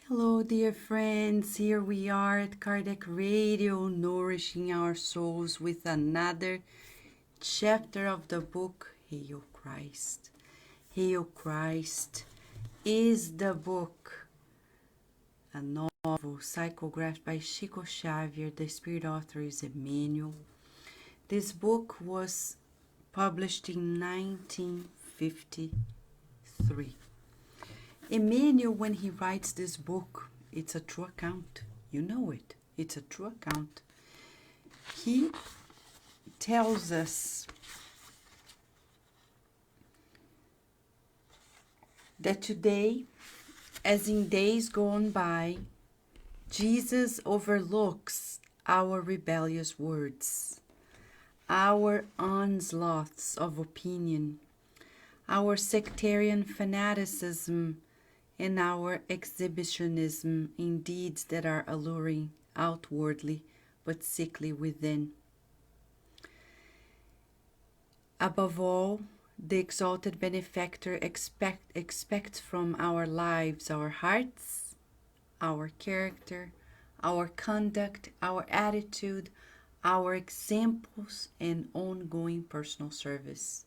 Hello, dear friends. Here we are at Kardec Radio, nourishing our souls with another chapter of the book, Hail Christ. Hail Christ is the book, a novel psychographed by Chico Xavier. The spirit author is Emmanuel. This book was published in 1953. Emmanuel, when he writes this book, it's a true account. You know it. It's a true account. He tells us that today, as in days gone by, Jesus overlooks our rebellious words, our onslaughts of opinion, our sectarian fanaticism, and our exhibitionism in deeds that are alluring outwardly but sickly within. Above all, the exalted benefactor expects from our lives, our hearts, our character, our conduct, our attitude, our examples, and ongoing personal service.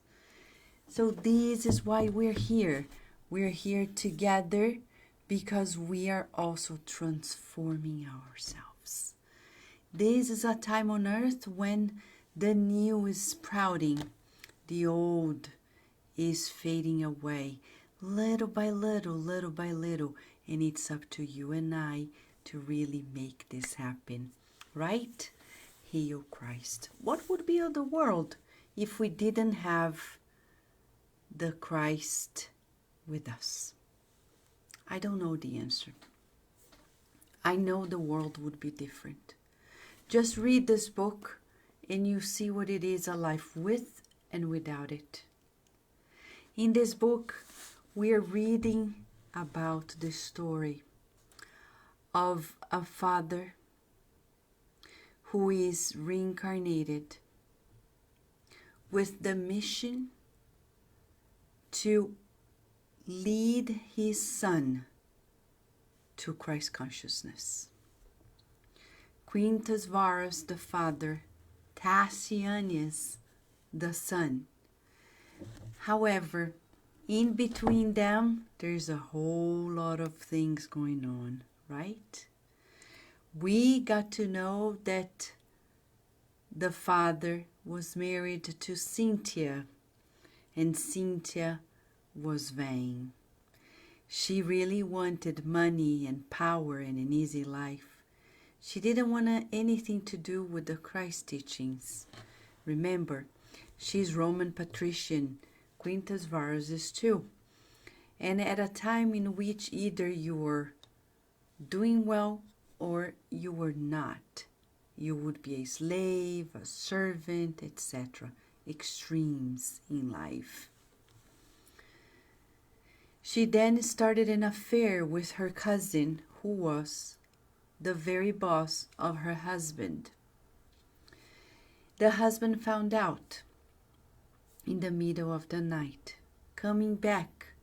So this is why we're here. We're here together because we are also transforming ourselves. This is a time on earth when the new is sprouting, the old is fading away, little by little, and it's up to you and I to really make this happen, right? Hail Christ. What would be of the world if we didn't have the Christ with us? I don't know the answer. I know the world would be different. Just read this book and you see what it is, a life with and without it. In this book, we are reading about the story of a father who is reincarnated with the mission to lead his son to Christ consciousness. Quintus Varus, the father, Tassianius, the son. However, in between them, there's a whole lot of things going on, right? We got to know that the father was married to Cynthia, and Cynthia was vain. She really wanted money and power and an easy life. She didn't want anything to do with the Christ teachings. Remember, she's Roman patrician. Quintus Varus is too. And at a time in which either you were doing well or you were not. You would be a slave, a servant, etc. Extremes in life. She then started an affair with her cousin, who was the very boss of her husband. The husband found out in the middle of the night, coming back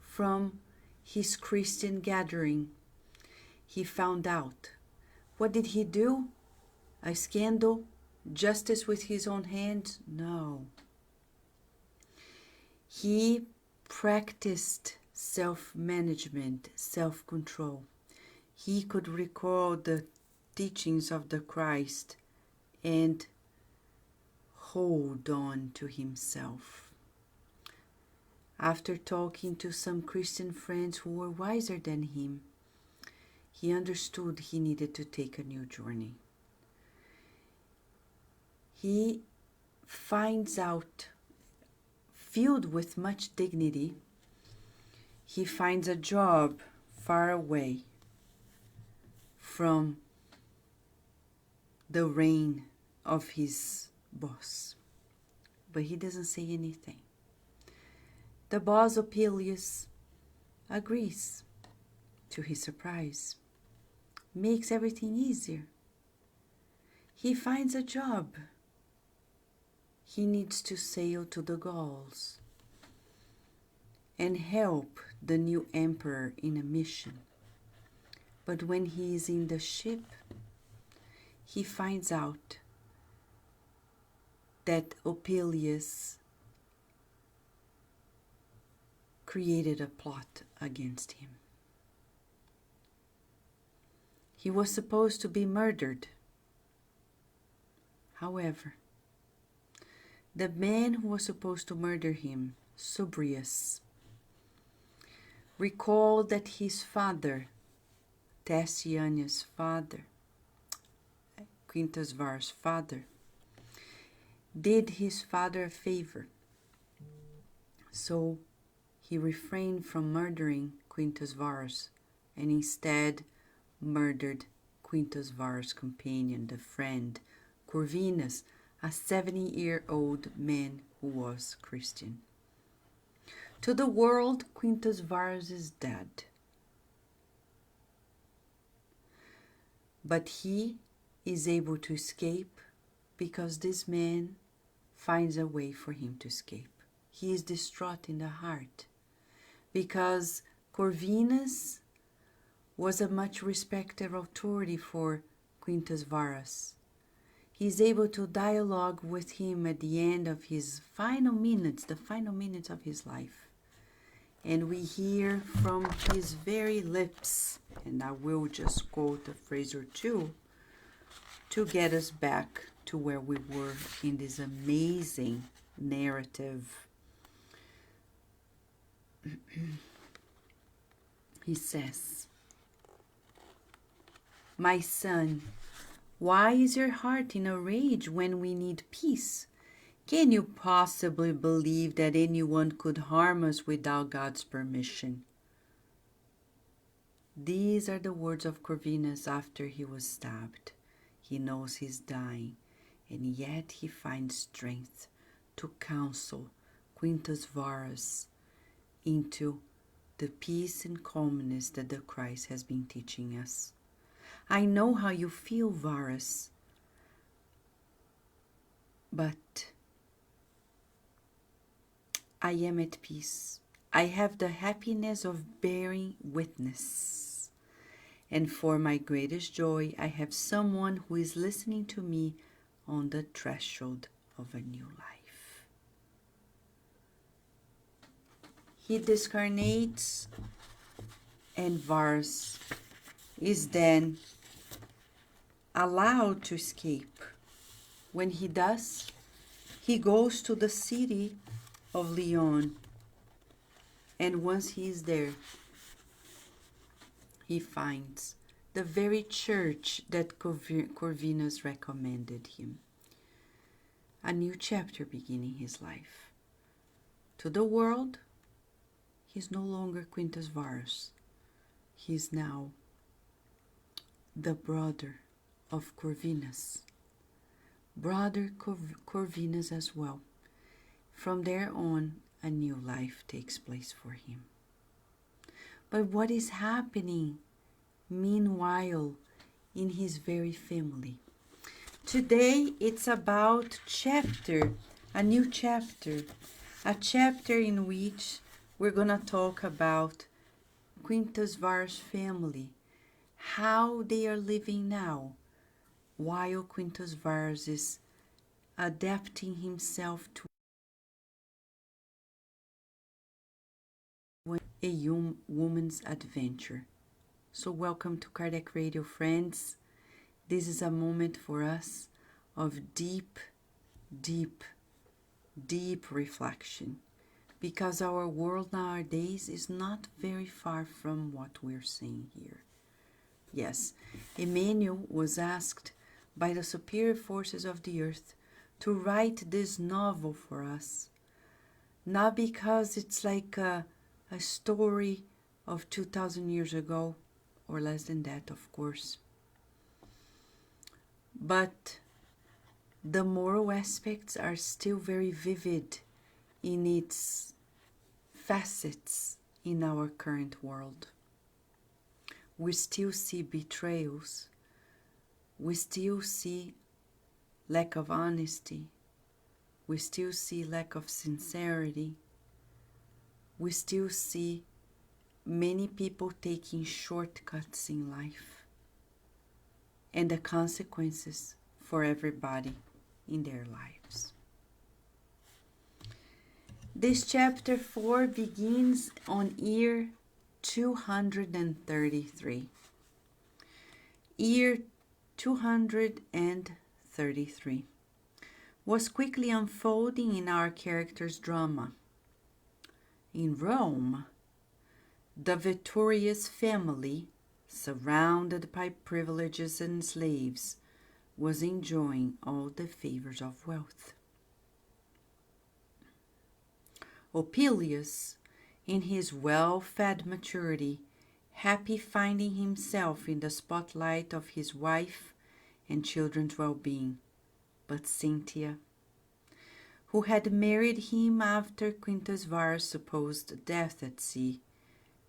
from his Christian gathering. He found out. What did he do? A scandal? Justice with his own hands? No. He practiced self-management, self-control. He could recall the teachings of the Christ and hold on to himself. After talking to some Christian friends who were wiser than him, he understood he needed to take a new journey. He finds out, filled with much dignity, he finds a job far away from the reign of his boss. But he doesn't say anything. The boss, Opilius, agrees, to his surprise. Makes everything easier. He finds a job. He needs to sail to the Gauls and help the new emperor in a mission. But when he is in the ship, he finds out that Opelius created a plot against him. He was supposed to be murdered. However, the man who was supposed to murder him, Subrius, recalled that his father, Tessianius' father, Quintus Varus' father, did his father a favor. So he refrained from murdering Quintus Varus and instead murdered Quintus Varus' companion, the friend, Corvinus, a 70-year-old man who was Christian. To the world, Quintus Varus is dead. But he is able to escape because this man finds a way for him to escape. He is distraught in the heart because Corvinus was a much respected authority for Quintus Varus. He is able to dialogue with him at the end of his final minutes, the final minutes of his life. And we hear from his very lips, and I will just quote a phrase or two to get us back to where we were in this amazing narrative. He says, "My son, why is your heart in a rage when we need peace? Can you possibly believe that anyone could harm us without God's permission?" These are the words of Corvinus after he was stabbed. He knows he's dying, and yet he finds strength to counsel Quintus Varus into the peace and calmness that the Christ has been teaching us. "I know how you feel, Varus, but I am at peace. I have the happiness of bearing witness. And for my greatest joy, I have someone who is listening to me on the threshold of a new life." He discarnates, and Varus is then allowed to escape. When he does, he goes to the city of Lyon, and once he is there, he finds the very church that Corvinus recommended him. A new chapter beginning his life. To the world, he is no longer Quintus Varus. He is now the brother of Corvinus. Brother Corvinus as well. From there on, a new life takes place for him. But what is happening meanwhile in his very family? Today it's about a new chapter, a chapter in which we're going to talk about Quintus Varus' family, how they are living now, while Quintus Varus is adapting himself to a young woman's adventure. So welcome to Kardec Radio, friends. This is a moment for us of deep, deep, deep reflection, because our world nowadays is not very far from what we're seeing here. Yes, Emmanuel was asked by the superior forces of the earth to write this novel for us, not because it's like a story of 2,000 years ago, or less than that, of course. But the moral aspects are still very vivid in its facets in our current world. We still see betrayals. We still see lack of honesty. We still see lack of sincerity. We still see many people taking shortcuts in life and the consequences for everybody in their lives. This chapter 4 begins on year 233. Year 233 was quickly unfolding in our character's drama. In Rome, the victorious family, surrounded by privileges and slaves, was enjoying all the favors of wealth. Opilius, in his well-fed maturity, happy finding himself in the spotlight of his wife and children's well-being, but Cynthia, who had married him after Quintus Varus' supposed death at sea,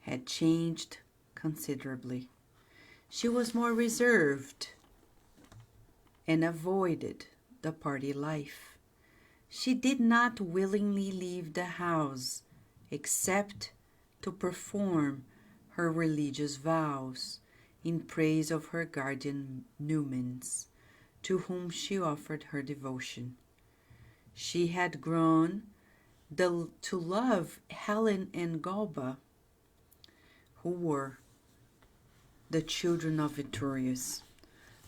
had changed considerably. She was more reserved and avoided the party life. She did not willingly leave the house except to perform her religious vows in praise of her guardian Numens, to whom she offered her devotion. She had grown to love Helen and Galba, who were the children of Vittorius.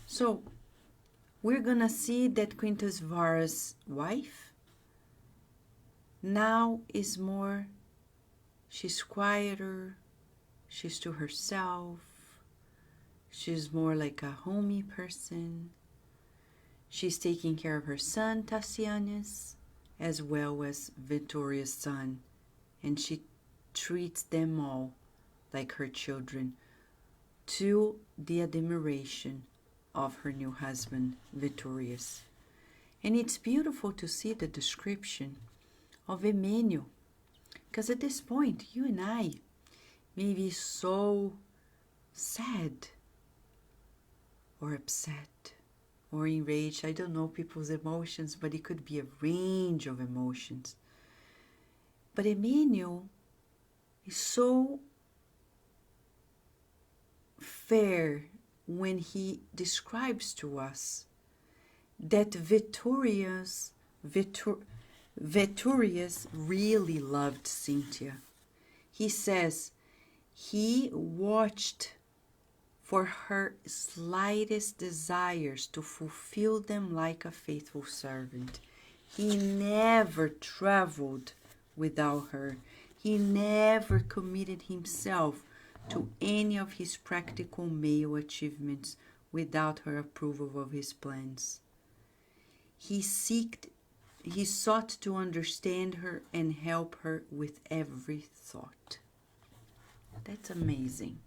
So we're gonna see that Quintus Varus' wife now is more, she's quieter, she's to herself, she's more like a homey person. She's taking care of her son Tassianus as well as Vittorius' son, and she treats them all like her children, to the admiration of her new husband Vittorius. And it's beautiful to see the description of Emmanuel, because at this point you and I may be so sad or upset or enraged. I don't know people's emotions, but it could be a range of emotions. But Emmanuel is so fair when he describes to us that Vittorius really loved Cynthia. He says he watched for her slightest desires to fulfill them like a faithful servant. He never traveled without her. He never committed himself to any of his practical male achievements without her approval of his plans. He sought to understand her and help her with every thought. That's amazing.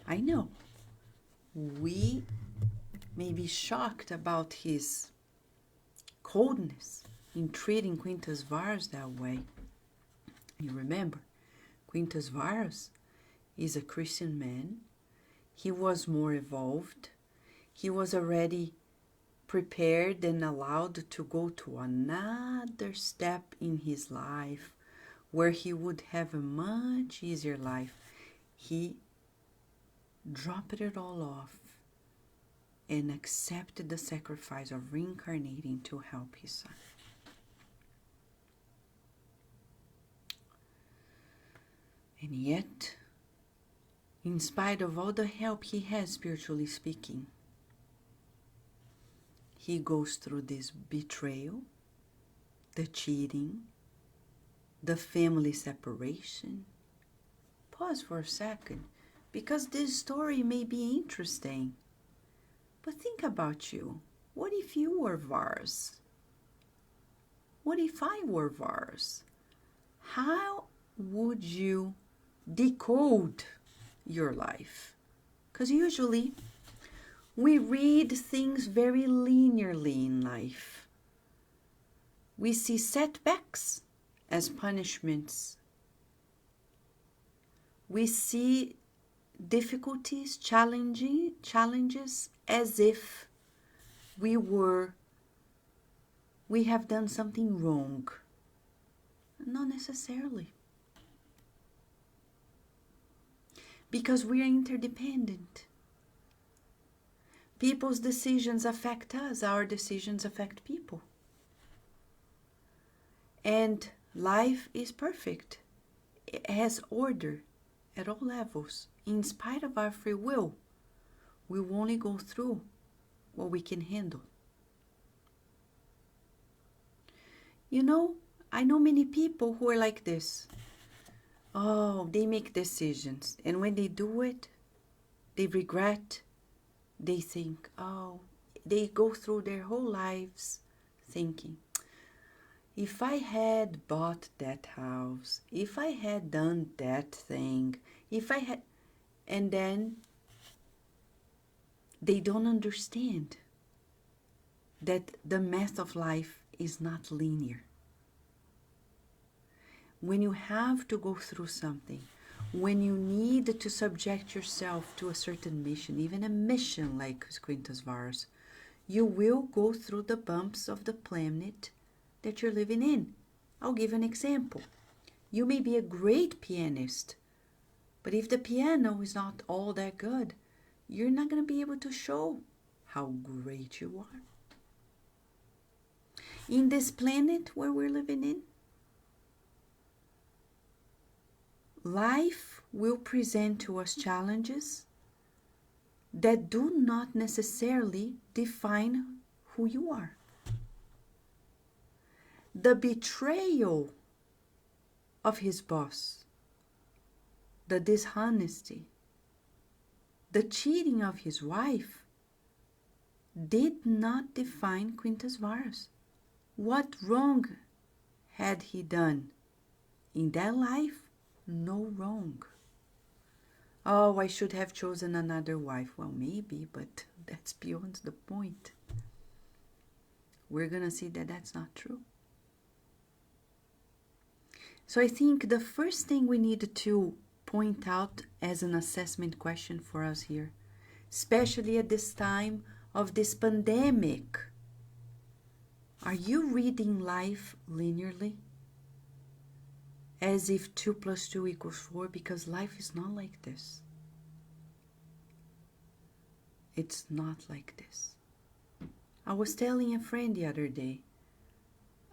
I know we may be shocked about his coldness in treating Quintus Varus that way. You remember, Quintus Varus is a Christian man. He was more evolved. He was already prepared and allowed to go to another step in his life where he would have a much easier life. He dropped it all off and accepted the sacrifice of reincarnating to help his son. And yet, in spite of all the help he has spiritually speaking, he goes through this betrayal, the cheating, the family separation. Pause for a second, because this story may be interesting. But think about you. What if you were Varus? What if I were Varus? How would you decode your life? Because usually we read things very linearly in life. We see setbacks as punishments. We see difficulties, challenges as if we have done something wrong. Not necessarily. because we are interdependent. People's decisions affect us, our decisions affect people. And life is perfect. It has order at all levels. In spite of our free will, we will only go through what we can handle. You know, I know many people who are like this. Oh, they make decisions, and when they do it, they regret. They think, oh, they go through their whole lives thinking, if I had bought that house, if I had done that thing, if I had, and then they don't understand that the math of life is not linear. When you have to go through something, when you need to subject yourself to a certain mission, even a mission like Quintus Varus, you will go through the bumps of the planet that you're living in. I'll give an example. You may be a great pianist, but if the piano is not all that good, you're not going to be able to show how great you are. In this planet where we're living in, life will present to us challenges that do not necessarily define who you are. The betrayal of his boss, the dishonesty, the cheating of his wife did not define Quintus Varus. What wrong had he done? In that life, no wrong. Oh, I should have chosen another wife. Well, maybe, but that's beyond the point. We're going to see that that's not true. So I think the first thing we need to point out as an assessment question for us here, especially at this time of this pandemic, are you reading life linearly? As if 2 + 2 = 4, because life is not like this. It's not like this. I was telling a friend the other day,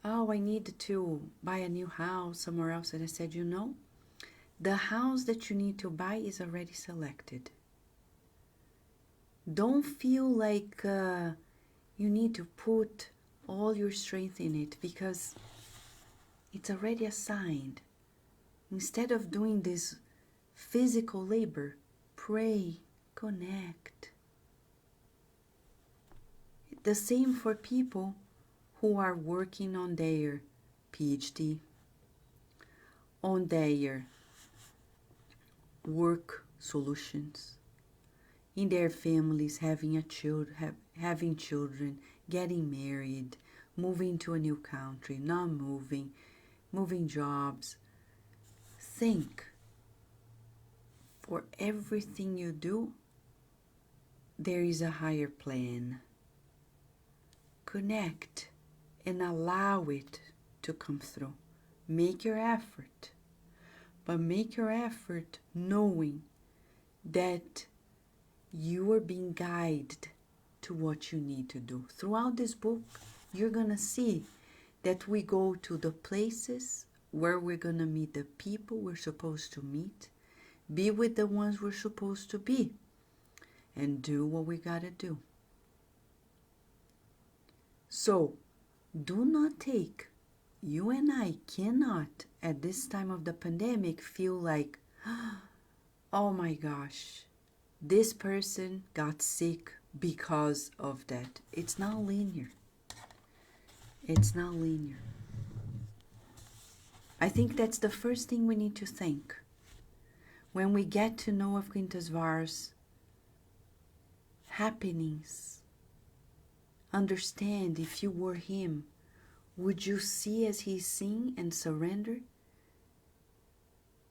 oh, I need to buy a new house somewhere else. And I said, you know, the house that you need to buy is already selected. Don't feel like you need to put all your strength in it, because it's already assigned. Instead of doing this physical labor, pray, connect. The same for people who are working on their PhD, on their work solutions, in their families, having having children, getting married, moving to a new country, not moving, moving jobs. Think, for everything you do, there is a higher plan. Connect and allow it to come through. Make your effort, but make your effort knowing that you are being guided to what you need to do. Throughout this book, you're going to see that we go to the places where we're going to meet the people we're supposed to meet, be with the ones we're supposed to be, and do what we got to do. So, do not take, you and I cannot, at this time of the pandemic, feel like, oh my gosh, this person got sick because of that. It's not linear. It's not linear. I think that's the first thing we need to think. When we get to know of Quintus Varus' happenings, understand, if you were him, would you see as he's seen and surrender?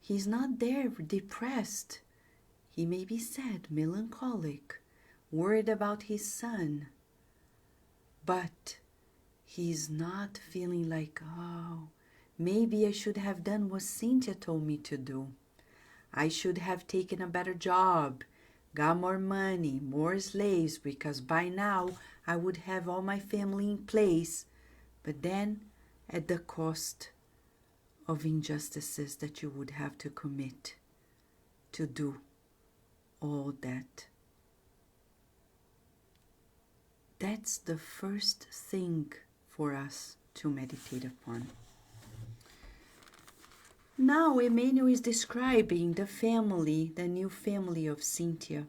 He's not there depressed. He may be sad, melancholic, worried about his son, but he's not feeling like, oh, maybe I should have done what Cynthia told me to do. I should have taken a better job, got more money, more slaves, because by now I would have all my family in place, but then at the cost of injustices that you would have to commit to do all that. That's the first thing for us to meditate upon. Now Emmanuel is describing the family, the new family of Cynthia.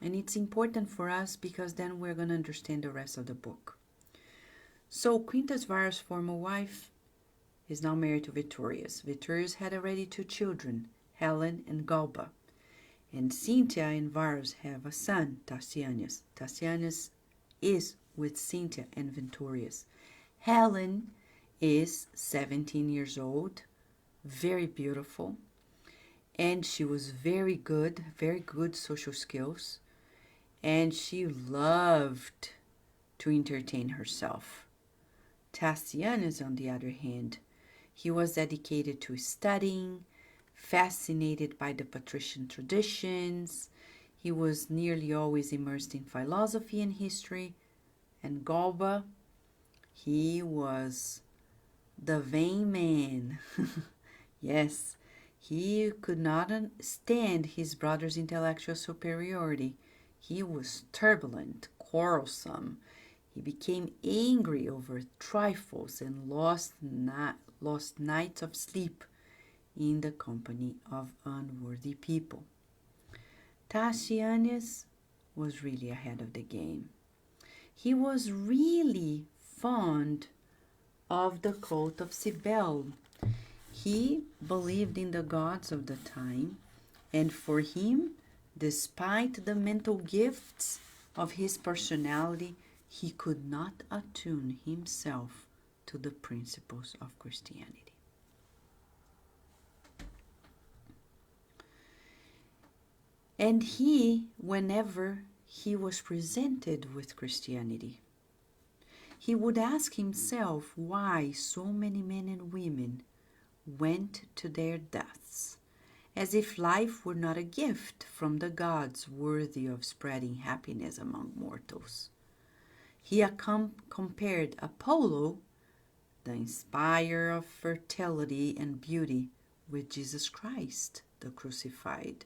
And it's important for us because then we're going to understand the rest of the book. So Quintus Varus' former wife is now married to Vittorius. Vittorius had already 2 children, Helen and Galba. And Cynthia and Varus have a son, Tarsianus. Tarsianus is with Cynthia and Vittorius. Helen is 17 years old, very beautiful, and she was very good social skills, and she loved to entertain herself. Tarsianus, on the other hand, he was dedicated to studying, fascinated by the patrician traditions. He was nearly always immersed in philosophy and history. And Galba, he was the vain man. Yes, he could not stand his brother's intellectual superiority. He was turbulent, quarrelsome. He became angry over trifles and lost nights of sleep in the company of unworthy people. Tarsianus was really ahead of the game. He was really fond of the cult of Cybele. He believed in the gods of the time, and for him, despite the mental gifts of his personality, he could not attune himself to the principles of Christianity. And whenever he was presented with Christianity, he would ask himself why so many men and women went to their deaths, as if life were not a gift from the gods worthy of spreading happiness among mortals. He compared Apollo, the inspirer of fertility and beauty, with Jesus Christ, the crucified,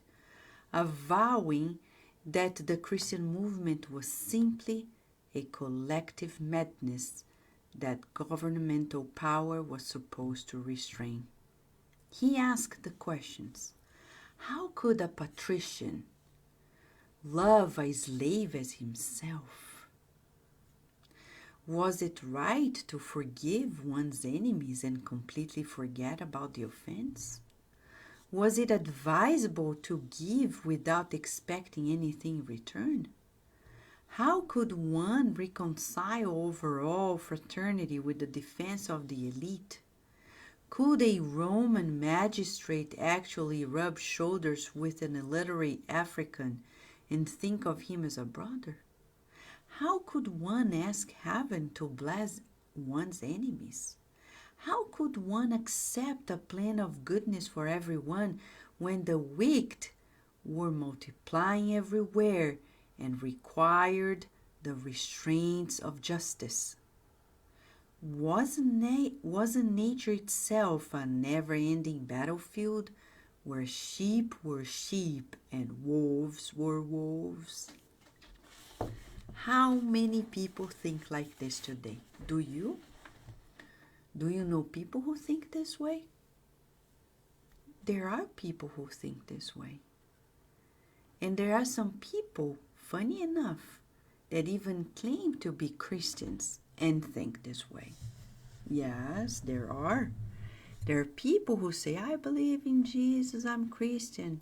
avowing that the Christian movement was simply a collective madness that governmental power was supposed to restrain. He asked the questions: how could a patrician love a slave as himself? Was it right to forgive one's enemies and completely forget about the offense? Was it advisable to give without expecting anything in return? How could one reconcile overall fraternity with the defense of the elite? Could a Roman magistrate actually rub shoulders with an illiterate African and think of him as a brother? How could one ask heaven to bless one's enemies? How could one accept a plan of goodness for everyone when the wicked were multiplying everywhere and required the restraints of justice? Wasn't nature itself a never-ending battlefield where sheep were sheep and wolves were wolves? How many people think like this today? Do you? Do you know people who think this way? There are people who think this way. And there are some people, funny enough, that even claim to be Christians and think this way. Yes, there are. There are people who say, I believe in Jesus, I'm Christian.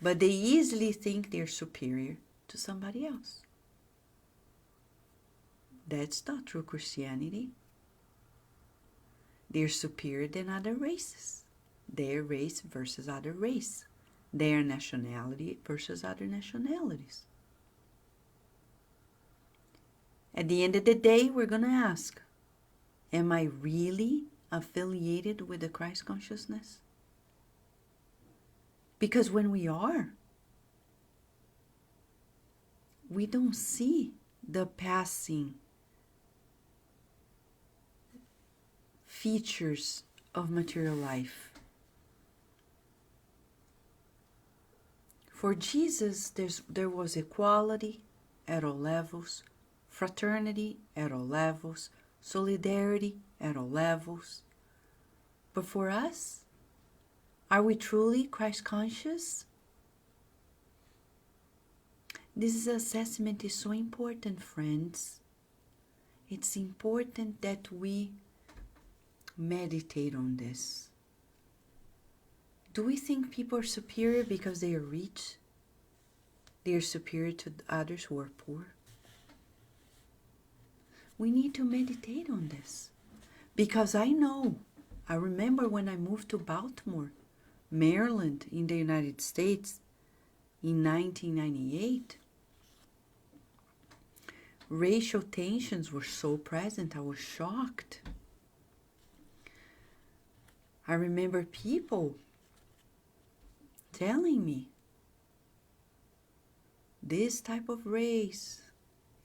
But they easily think they're superior to somebody else. That's not true Christianity. They're superior than other races. Their race versus other race. Their nationality versus other nationalities. At the end of the day, we're going to ask, am I really affiliated with the Christ consciousness? Because when we are, we don't see the passing features of material life. For Jesus, there was equality at all levels, fraternity at all levels, solidarity at all levels. But for us, are we truly Christ conscious? This assessment is so important, friends. It's important that we meditate on this. Do we think people are superior because they are rich? They are superior to others who are poor? We need to meditate on this. Because I remember when I moved to Baltimore, Maryland, in the United States, in 1998, racial tensions were so present, I was shocked. I remember people telling me, this type of race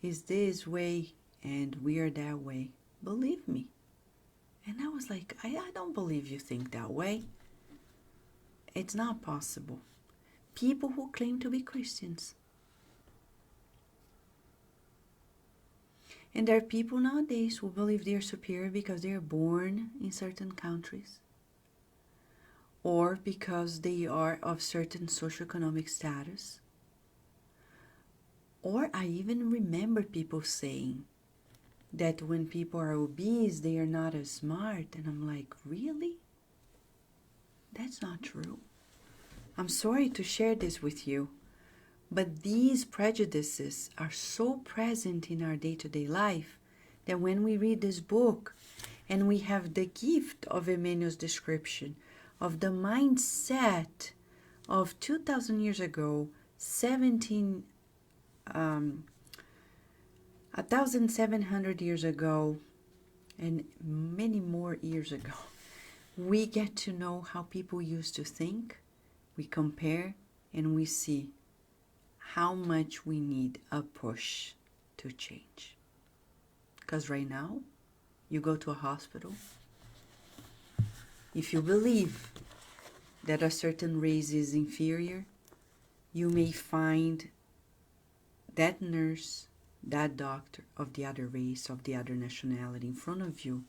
is this way and we are that way. Believe me. And I was like, I don't believe you think that way. It's not possible. People who claim to be Christians. And there are people nowadays who believe they are superior because they are born in certain countries, or because they are of certain socioeconomic status. Or I even remember people saying that when people are obese, they are not as smart. And I'm like, really? That's not true. I'm sorry to share this with you, but these prejudices are so present in our day-to-day life that when we read this book and we have the gift of Emmanuel's description of the mindset of 2,000 years ago, 1,700 years ago, and many more years ago, we get to know how people used to think. We compare and we see how much we need a push to change. Because right now, you go to a hospital, if you believe that a certain race is inferior, you may find that nurse, that doctor of the other race, of the other nationality in front of you.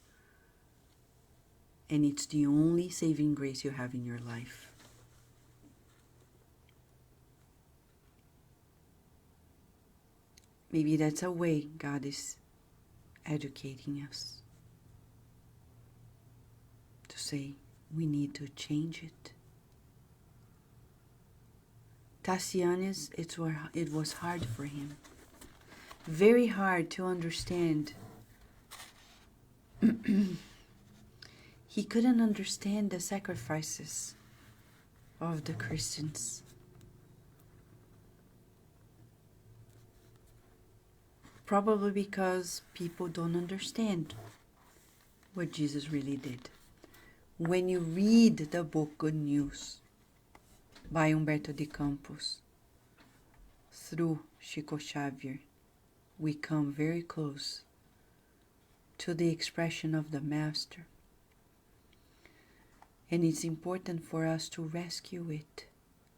And it's the only saving grace you have in your life. Maybe that's a way God is educating us. To say, we need to change it. Tassianus, it was hard for him. Very hard to understand. He couldn't understand the sacrifices of the Christians. Probably because people don't understand what Jesus really did. When you read the book Good News by Humberto de Campos, through Chico Xavier, we come very close to the expression of the Master. And it's important for us to rescue it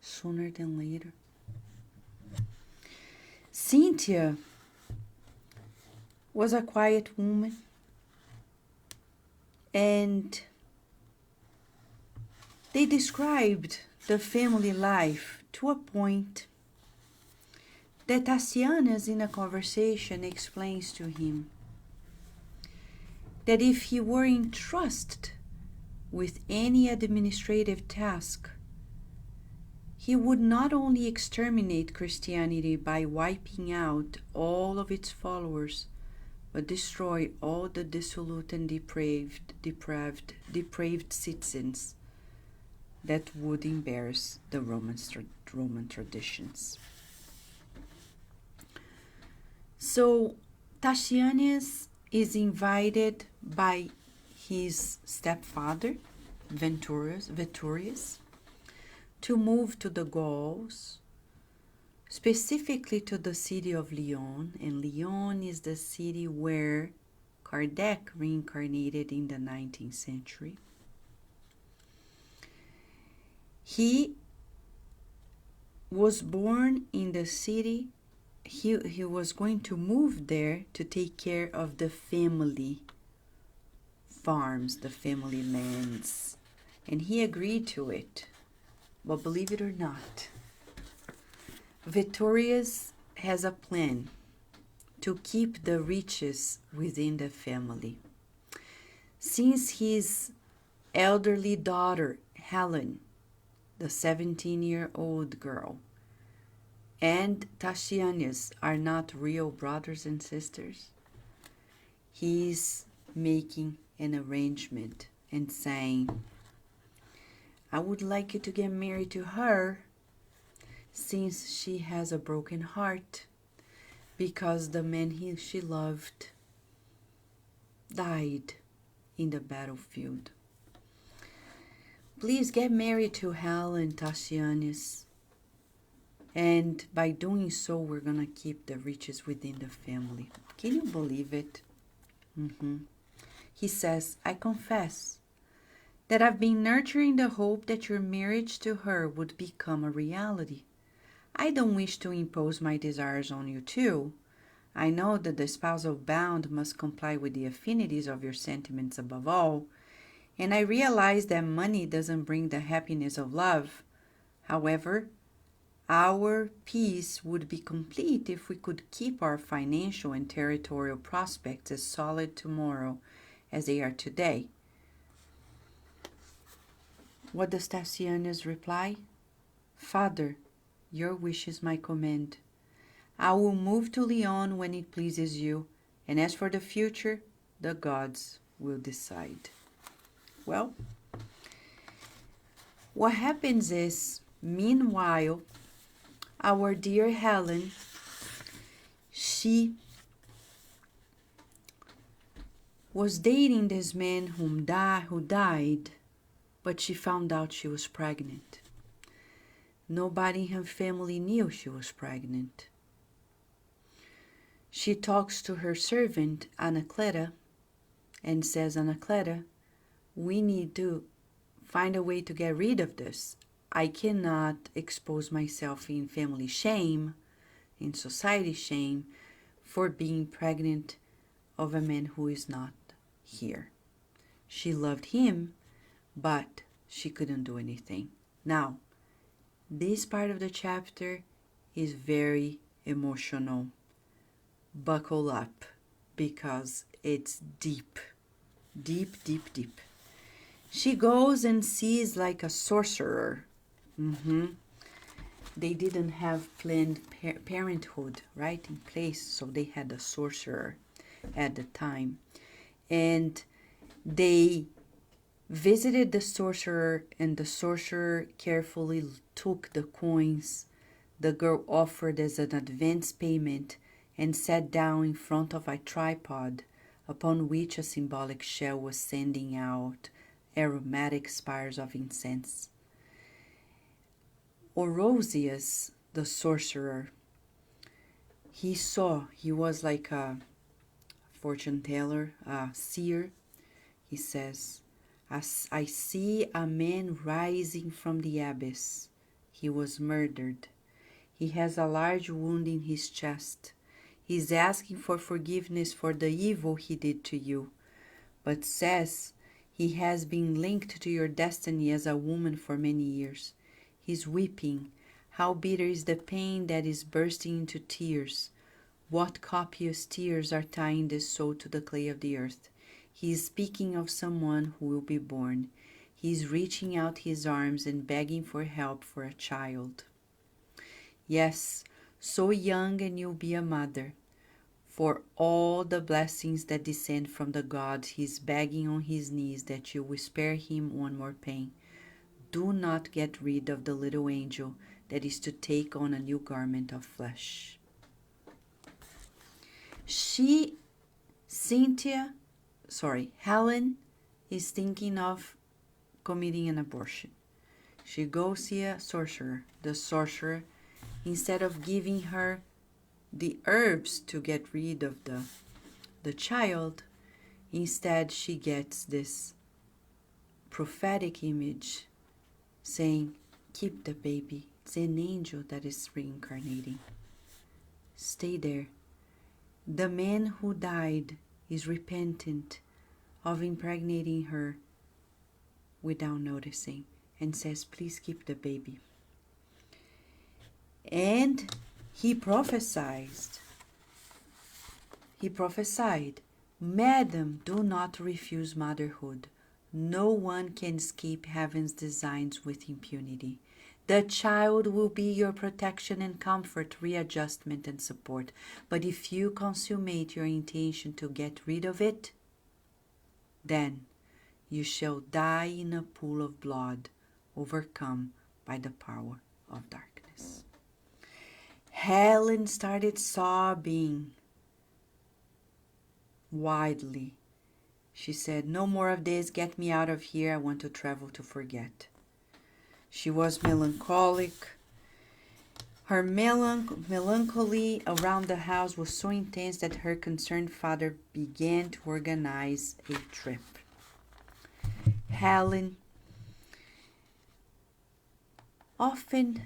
sooner than later. Cynthia was a quiet woman, and they described the family life to a point that Tassianus, in a conversation, explains to him that if he were entrusted with any administrative task, he would not only exterminate Christianity by wiping out all of its followers, but destroy all the dissolute and depraved citizens that would embarrass the Roman traditions. So Tassianus is invited by his stepfather, Veturius, to move to the Gauls, specifically to the city of Lyon. And Lyon is the city where Kardec reincarnated in the 19th century. He was born in the city. He was going to move there to take care of the family farms, the family lands. And he agreed to it. But believe it or not, Vittorius has a plan to keep the riches within the family. Since his elderly daughter, Helen, the 17-year-old girl, and Tatianus are not real brothers and sisters, he's making an arrangement and saying, I would like you to get married to her since she has a broken heart because the man she loved died in the battlefield. Please get married to Helen, Tatianus. And by doing so, we're going to keep the riches within the family. Can you believe it? He says, I confess that I've been nurturing the hope that your marriage to her would become a reality. I don't wish to impose my desires on you too. I know that the spousal bond must comply with the affinities of your sentiments above all, and I realize that money doesn't bring the happiness of love. However, our peace would be complete if we could keep our financial and territorial prospects as solid tomorrow as they are today. What does Tatianus reply? Father, your wish is my command. I will move to Lyon when it pleases you, and as for the future, the gods will decide. Well, what happens is, meanwhile, our dear Helen, she was dating this man who died, but she found out she was pregnant. Nobody in her family knew she was pregnant. She talks to her servant, Anacleta, and says, Anacleta, we need to find a way to get rid of this. I cannot expose myself in family shame, in society shame, for being pregnant of a man who is not here. She loved him, but she couldn't do anything. Now, this part of the chapter is very emotional. Buckle up, because it's deep, deep, deep, deep. She goes and sees like a sorcerer. They didn't have Planned Parenthood, right, in place, so they had a sorcerer at the time. And they visited the sorcerer, and the sorcerer carefully took the coins the girl offered as an advance payment and sat down in front of a tripod upon which a symbolic shell was sending out aromatic spires of incense. Orosius, the sorcerer, he was like a fortune teller, a seer. He says, I see a man rising from the abyss. He was murdered. He has a large wound in his chest. He's asking for forgiveness for the evil he did to you, but says he has been linked to your destiny as a woman for many years. He's weeping. How bitter is the pain that is bursting into tears. What copious tears are tying this soul to the clay of the earth. He is speaking of someone who will be born. He is reaching out his arms and begging for help for a child. Yes, so young and you'll be a mother. For all the blessings that descend from the gods, he is begging on his knees that you will spare him one more pain. Do not get rid of the little angel that is to take on a new garment of flesh. Helen is thinking of committing an abortion. She goes see a sorcerer. The sorcerer, instead of giving her the herbs to get rid of the child, instead she gets this prophetic image saying, keep the baby. It's an angel that is reincarnating. Stay there. The man who died is repentant of impregnating her without noticing and says, please keep the baby. And he prophesied, Madam, do not refuse motherhood. No one can escape heaven's designs with impunity. The child will be your protection and comfort, readjustment and support. But if you consummate your intention to get rid of it, then you shall die in a pool of blood, overcome by the power of darkness. Helen started sobbing wildly. She said, no more of this, get me out of here, I want to travel to forget. She was melancholic. Her melancholy around the house was so intense that her concerned father began to organize a trip. Helen often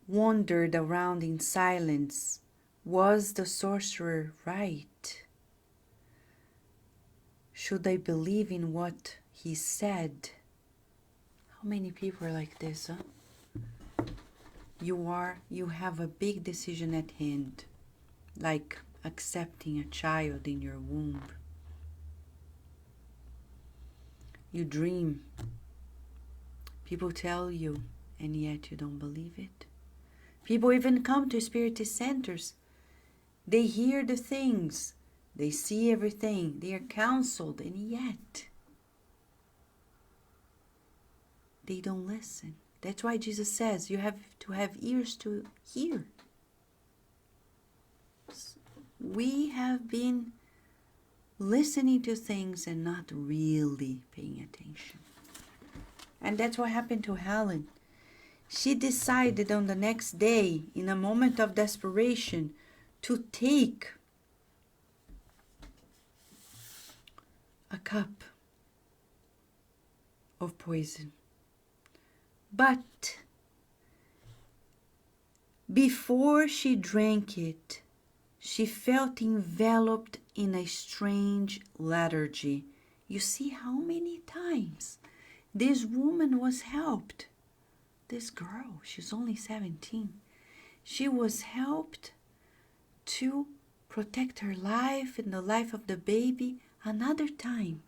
wandered around in silence. Was the sorcerer right? Should I believe in what he said? How many people are like this, huh? You have a big decision at hand, like accepting a child in your womb. You dream. People tell you, and yet you don't believe it. People even come to spiritist centers. They hear the things. They see everything. They are counseled, and yet they don't listen. That's why Jesus says you have to have ears to hear. We have been listening to things and not really paying attention. And that's what happened to Helen. She decided on the next day, in a moment of desperation, to take a cup of poison. But before she drank it, she felt enveloped in a strange lethargy. You see how many times this woman was helped. This girl, she's only 17. She was helped to protect her life and the life of the baby another time.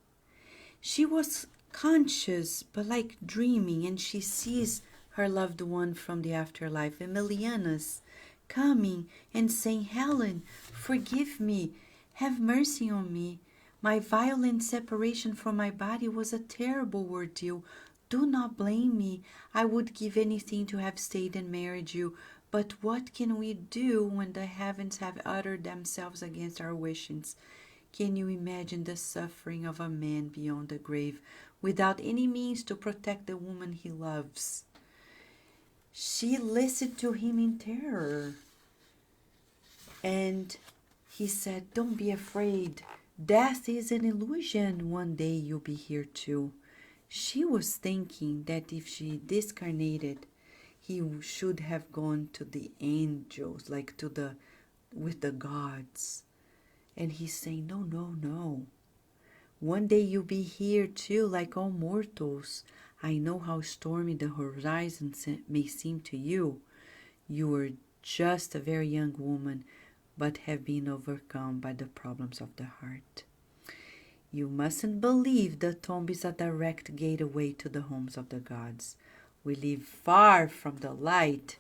She was conscious, but like dreaming, and she sees her loved one from the afterlife, Emiliana's, coming and saying, Helen, forgive me, have mercy on me. My violent separation from my body was a terrible ordeal. Do not blame me. I would give anything to have stayed and married you. But what can we do when the heavens have uttered themselves against our wishes? Can you imagine the suffering of a man beyond the grave, without any means to protect the woman he loves? She listened to him in terror. And he said, don't be afraid. Death is an illusion. One day you'll be here too. She was thinking that if she discarnated, he should have gone to the angels, like with the gods. And he's saying, no, no, no. One day you'll be here too, like all mortals. I know how stormy the horizon may seem to you. You are just a very young woman, but have been overcome by the problems of the heart. You mustn't believe the tomb is a direct gateway to the homes of the gods. We live far from the light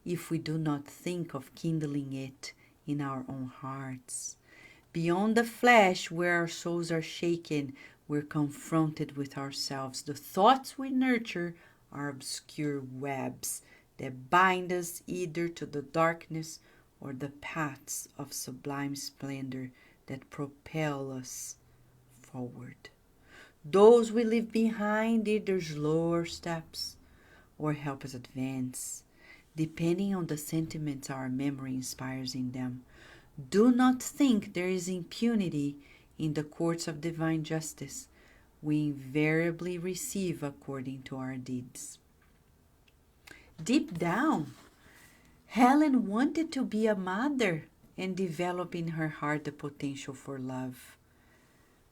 if we do not think of kindling it in our own hearts. Beyond the flesh, where our souls are shaken, we're confronted with ourselves. The thoughts we nurture are obscure webs that bind us either to the darkness or the paths of sublime splendor that propel us forward. Those we leave behind either slow our steps or help us advance, depending on the sentiments our memory inspires in them. Do not think there is impunity in the courts of divine justice. We invariably receive according to our deeds. Deep down, Helen wanted to be a mother and develop in her heart the potential for love,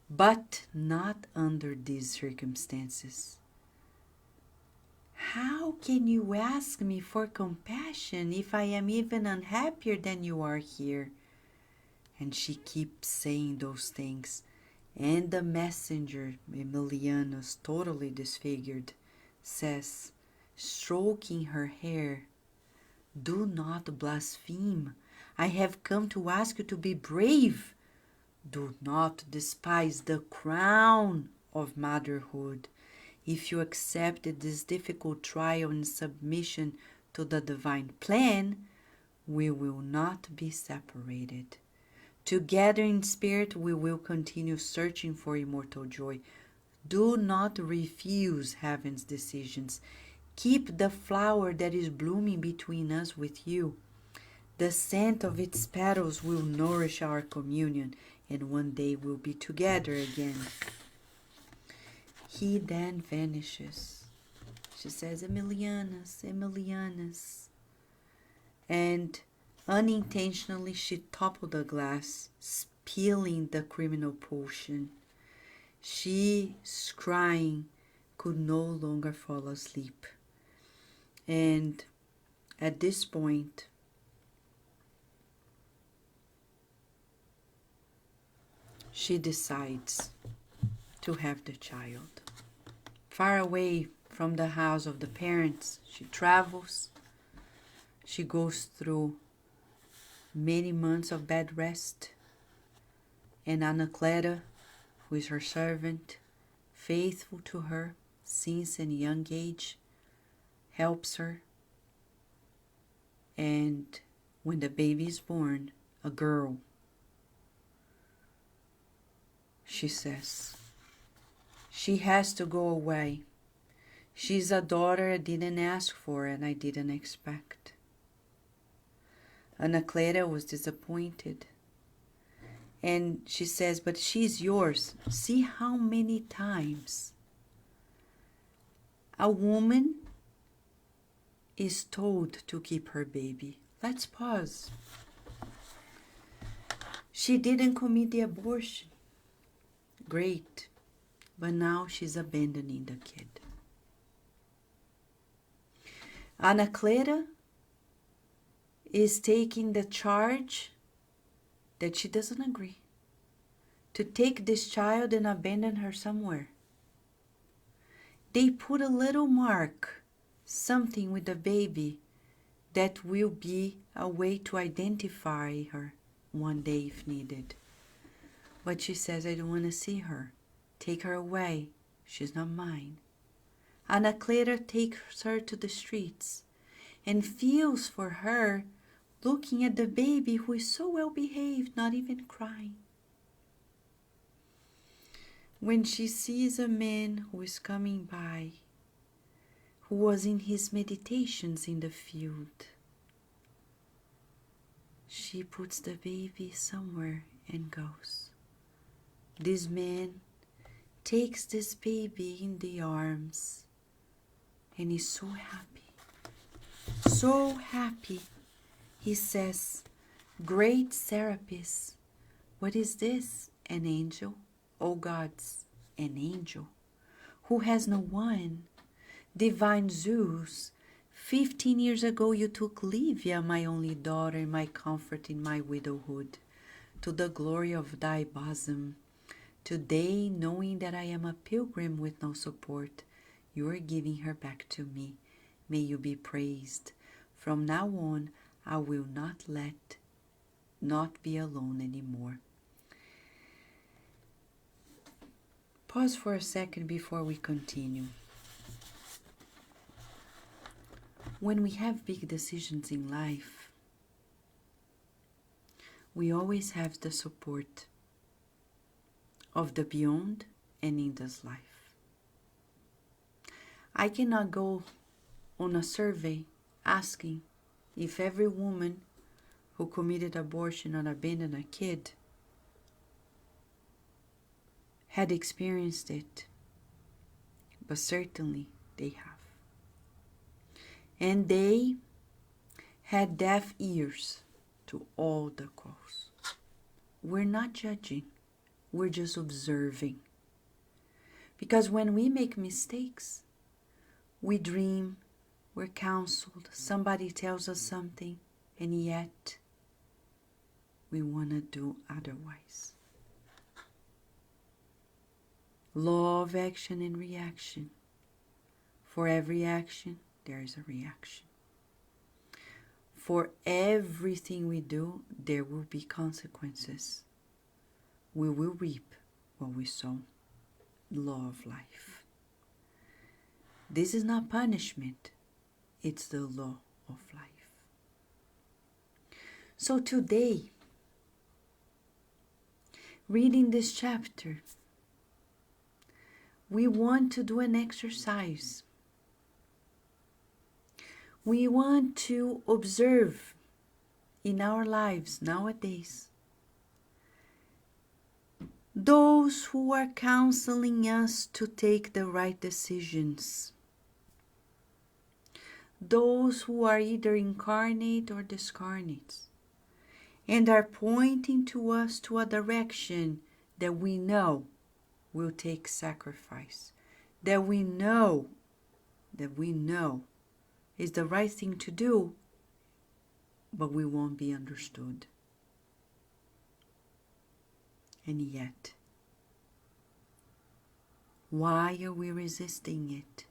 but not under these circumstances. How can you ask me for compassion if I am even unhappier than you are here? And she keeps saying those things. And the messenger, Emilianus, totally disfigured, says, stroking her hair, do not blaspheme. I have come to ask you to be brave. Do not despise the crown of motherhood. If you accept this difficult trial in submission to the divine plan, we will not be separated. Together in spirit, we will continue searching for immortal joy. Do not refuse heaven's decisions. Keep the flower that is blooming between us with you. The scent of its petals will nourish our communion, and one day we'll be together again. He then vanishes. She says, Emilianus, Emilianus. And unintentionally she toppled the glass, spilling the criminal potion. She, crying, could no longer fall asleep. And at this point, she decides to have the child. Far away from the house of the parents, she travels. She goes through many months of bed rest. And Anacleta, who is her servant, faithful to her since a young age, helps her. And when the baby is born, a girl, she says, she has to go away. She's a daughter I didn't ask for and I didn't expect. Anacleta was disappointed. And she says, but she's yours. See how many times a woman is told to keep her baby. Let's pause. She didn't commit the abortion. Great. But now she's abandoning the kid. Anacleta is taking the charge that she doesn't agree to take this child and abandon her somewhere. They put a little mark, something with the baby that will be a way to identify her one day if needed. But she says, I don't want to see her. Take her away. She's not mine. Anacleta takes her to the streets and feels for her, looking at the baby who is so well behaved, not even crying. When she sees a man who is coming by, who was in his meditations in the field, she puts the baby somewhere and goes. This man takes this baby in the arms and is so happy. So happy. He says, great Serapis, what is this? An angel? O gods, an angel, who has no one. Divine Zeus, 15 years ago you took Livia, my only daughter, my comfort in my widowhood, to the glory of thy bosom. Today, knowing that I am a pilgrim with no support, you are giving her back to me. May you be praised. From now on, I will not be alone anymore. Pause for a second before we continue. When we have big decisions in life, we always have the support of the beyond and in this life. I cannot go on a survey asking if every woman who committed abortion or abandoned a kid had experienced it, but certainly they have. And they had deaf ears to all the calls. We're not judging, we're just observing. Because when we make mistakes, we dream, we're counseled, somebody tells us something, and yet we want to do otherwise. Law of action and reaction. For every action, there is a reaction. For everything we do, there will be consequences. We will reap what we sow. Law of life. This is not punishment. It's the law of life. So today, reading this chapter, we want to do an exercise. We want to observe in our lives nowadays those who are counseling us to take the right decisions. Those who are either incarnate or discarnate and are pointing to us to a direction that we know will take sacrifice, that we know is the right thing to do, but we won't be understood. And yet, why are we resisting it?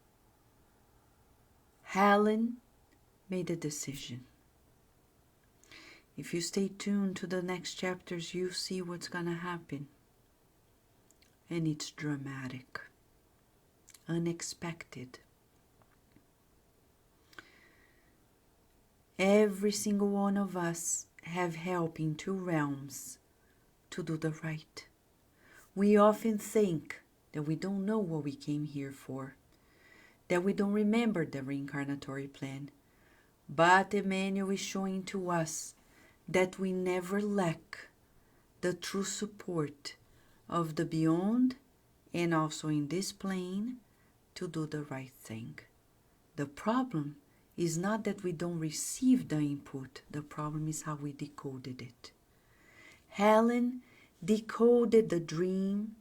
Helen made a decision. If you stay tuned to the next chapters, you'll see what's going to happen. And it's dramatic, unexpected. Every single one of us have help in two realms to do the right. We often think that we don't know what we came here for, that we don't remember the reincarnatory plan. But Emmanuel is showing to us that we never lack the true support of the beyond and also in this plane to do the right thing. The problem is not that we don't receive the input. The problem is how we decoded it. Helen decoded the dream,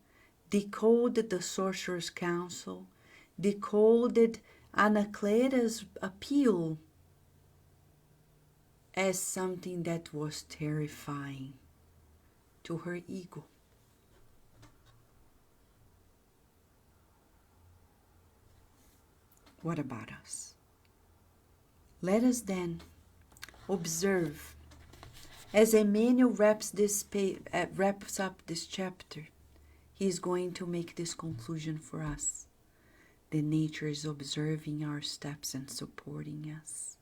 decoded the sorcerer's counsel, decoded Anacleta's appeal as something that was terrifying to her ego. What about us? Let us then observe as Emmanuel wraps up this chapter. He is going to make this conclusion for us. The nature is observing our steps and supporting us.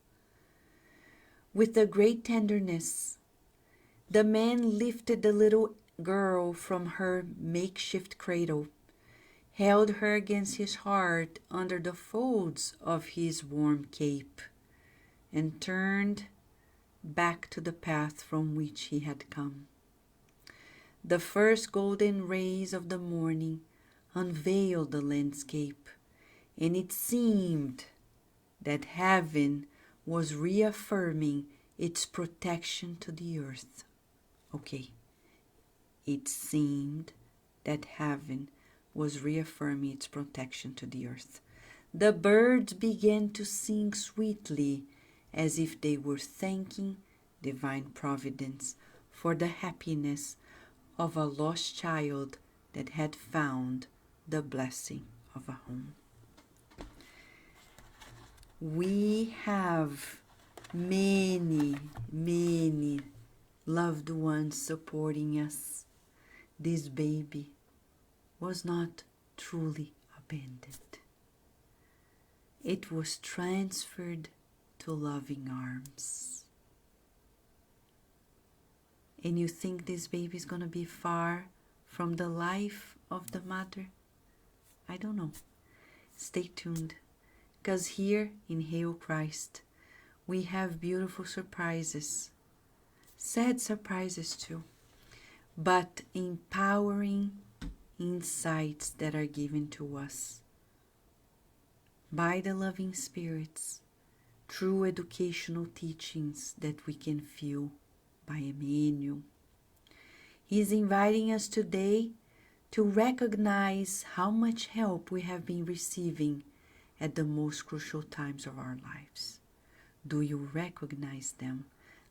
With a great tenderness, the man lifted the little girl from her makeshift cradle, held her against his heart under the folds of his warm cape, and turned back to the path from which he had come. The first golden rays of the morning unveiled the landscape, and it seemed that heaven was reaffirming its protection to the earth. Okay, it seemed that heaven was reaffirming its protection to the earth. The birds began to sing sweetly, as if they were thanking divine providence for the happiness of a lost child that had found the blessing of a home. We have many loved ones supporting us. This baby was not truly abandoned. It was transferred to loving arms. And you think this baby is going to be far from the life of the mother? I don't know. Stay tuned, because here in Hail Christ, we have beautiful surprises, sad surprises too, but empowering insights that are given to us by the loving spirits through educational teachings that we can feel by Emmanuel. He's inviting us today to recognize how much help we have been receiving at the most crucial times of our lives. Do you recognize them?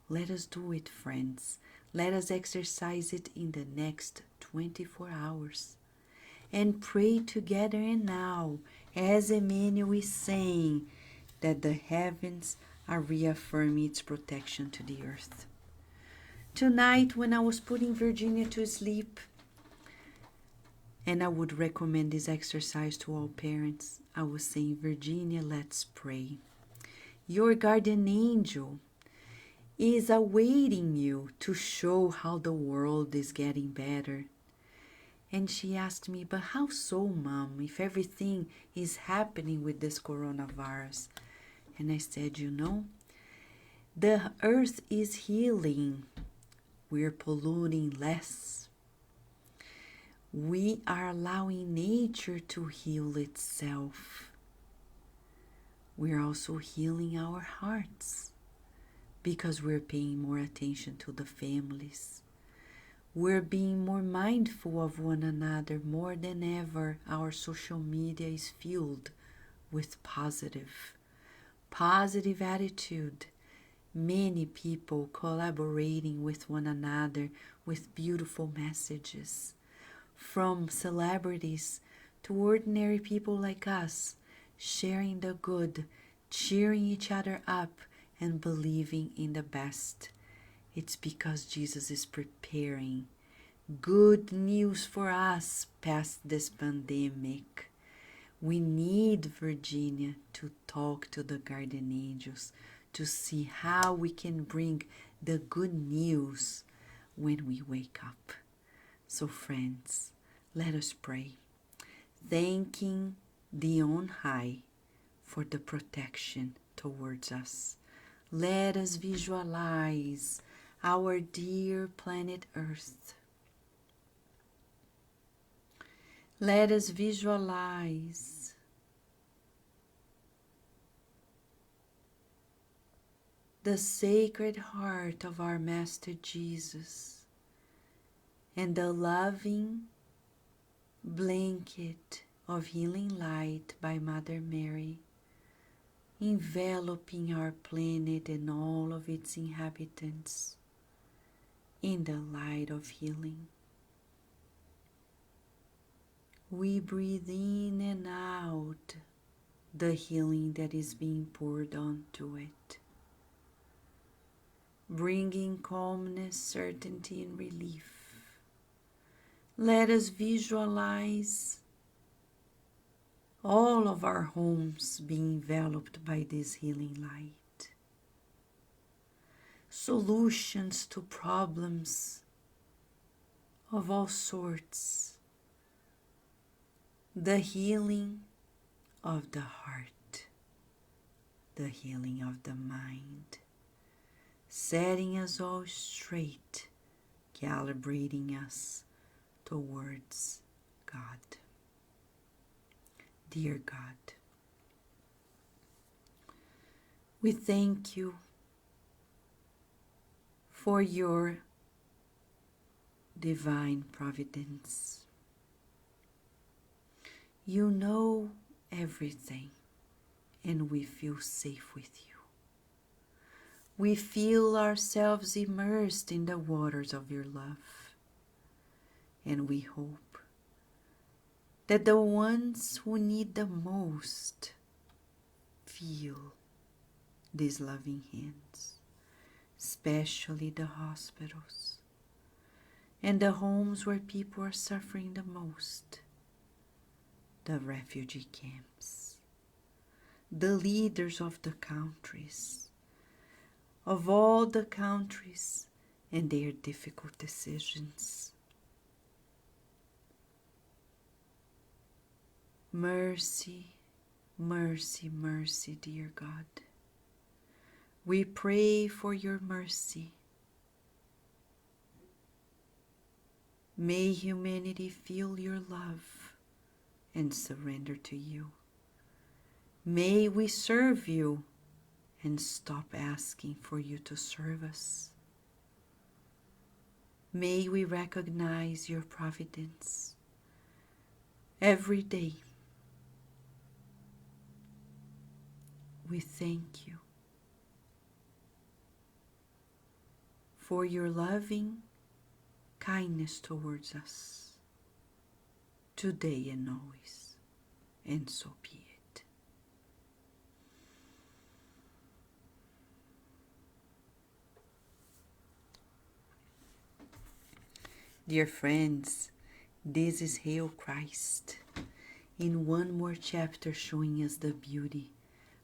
Let us do it, friends. Let us exercise it in the next 24 hours. And pray together and now, as Emmanuel is saying, that the heavens are reaffirming its protection to the earth. Tonight, when I was putting Virginia to sleep, and I would recommend this exercise to all parents, I was saying, Virginia, let's pray. Your guardian angel is awaiting you to show how the world is getting better. And she asked me, but how so, Mom, if everything is happening with this coronavirus? And I said, the earth is healing. We're polluting less. We are allowing nature to heal itself. We're also healing our hearts because we're paying more attention to the families. We're being more mindful of one another more than ever. Our social media is filled with positive attitude. Many people collaborating with one another with beautiful messages. From celebrities to ordinary people like us, sharing the good, cheering each other up, and believing in the best. It's because Jesus is preparing good news for us past this pandemic. We need Virginia to talk to the guardian angels to see how we can bring the good news when we wake up. So friends, let us pray, thanking the On High for the protection towards us. Let us visualize our dear planet Earth. Let us visualize the Sacred Heart of our Master Jesus and the loving blanket of healing light by Mother Mary, enveloping our planet and all of its inhabitants in the light of healing. We breathe in and out the healing that is being poured onto it, bringing calmness, certainty, and relief. Let us visualize all of our homes being enveloped by this healing light. Solutions to problems of all sorts. The healing of the heart, the healing of the mind, setting us all straight, calibrating us towards God. Dear God, we thank you for your divine providence. You know everything, and we feel safe with you. We feel ourselves immersed in the waters of your love, and we hope that the ones who need the most feel these loving hands, especially the hospitals and the homes where people are suffering the most, the refugee camps, the leaders of the countries, of all the countries and their difficult decisions. Mercy, mercy, mercy, dear God. We pray for your mercy. May humanity feel your love and surrender to you. May we serve you and stop asking for you to serve us. May we recognize your providence every day. We thank you for your loving kindness towards us, today and always, and so be it. Dear friends, this is Hail Christ, in one more chapter showing us the beauty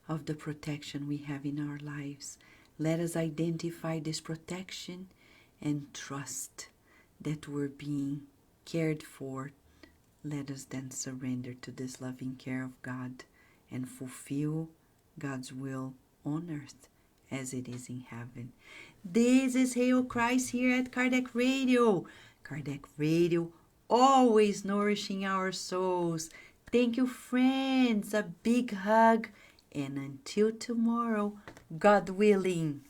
of the protection we have in our lives. Let us identify this protection and trust that we're being cared for. Let us then surrender to this loving care of God and fulfill God's will on earth as it is in heaven. This is Hail Christ here at Kardec Radio. Kardec Radio, always nourishing our souls. Thank you, friends. A big hug. And until tomorrow, God willing.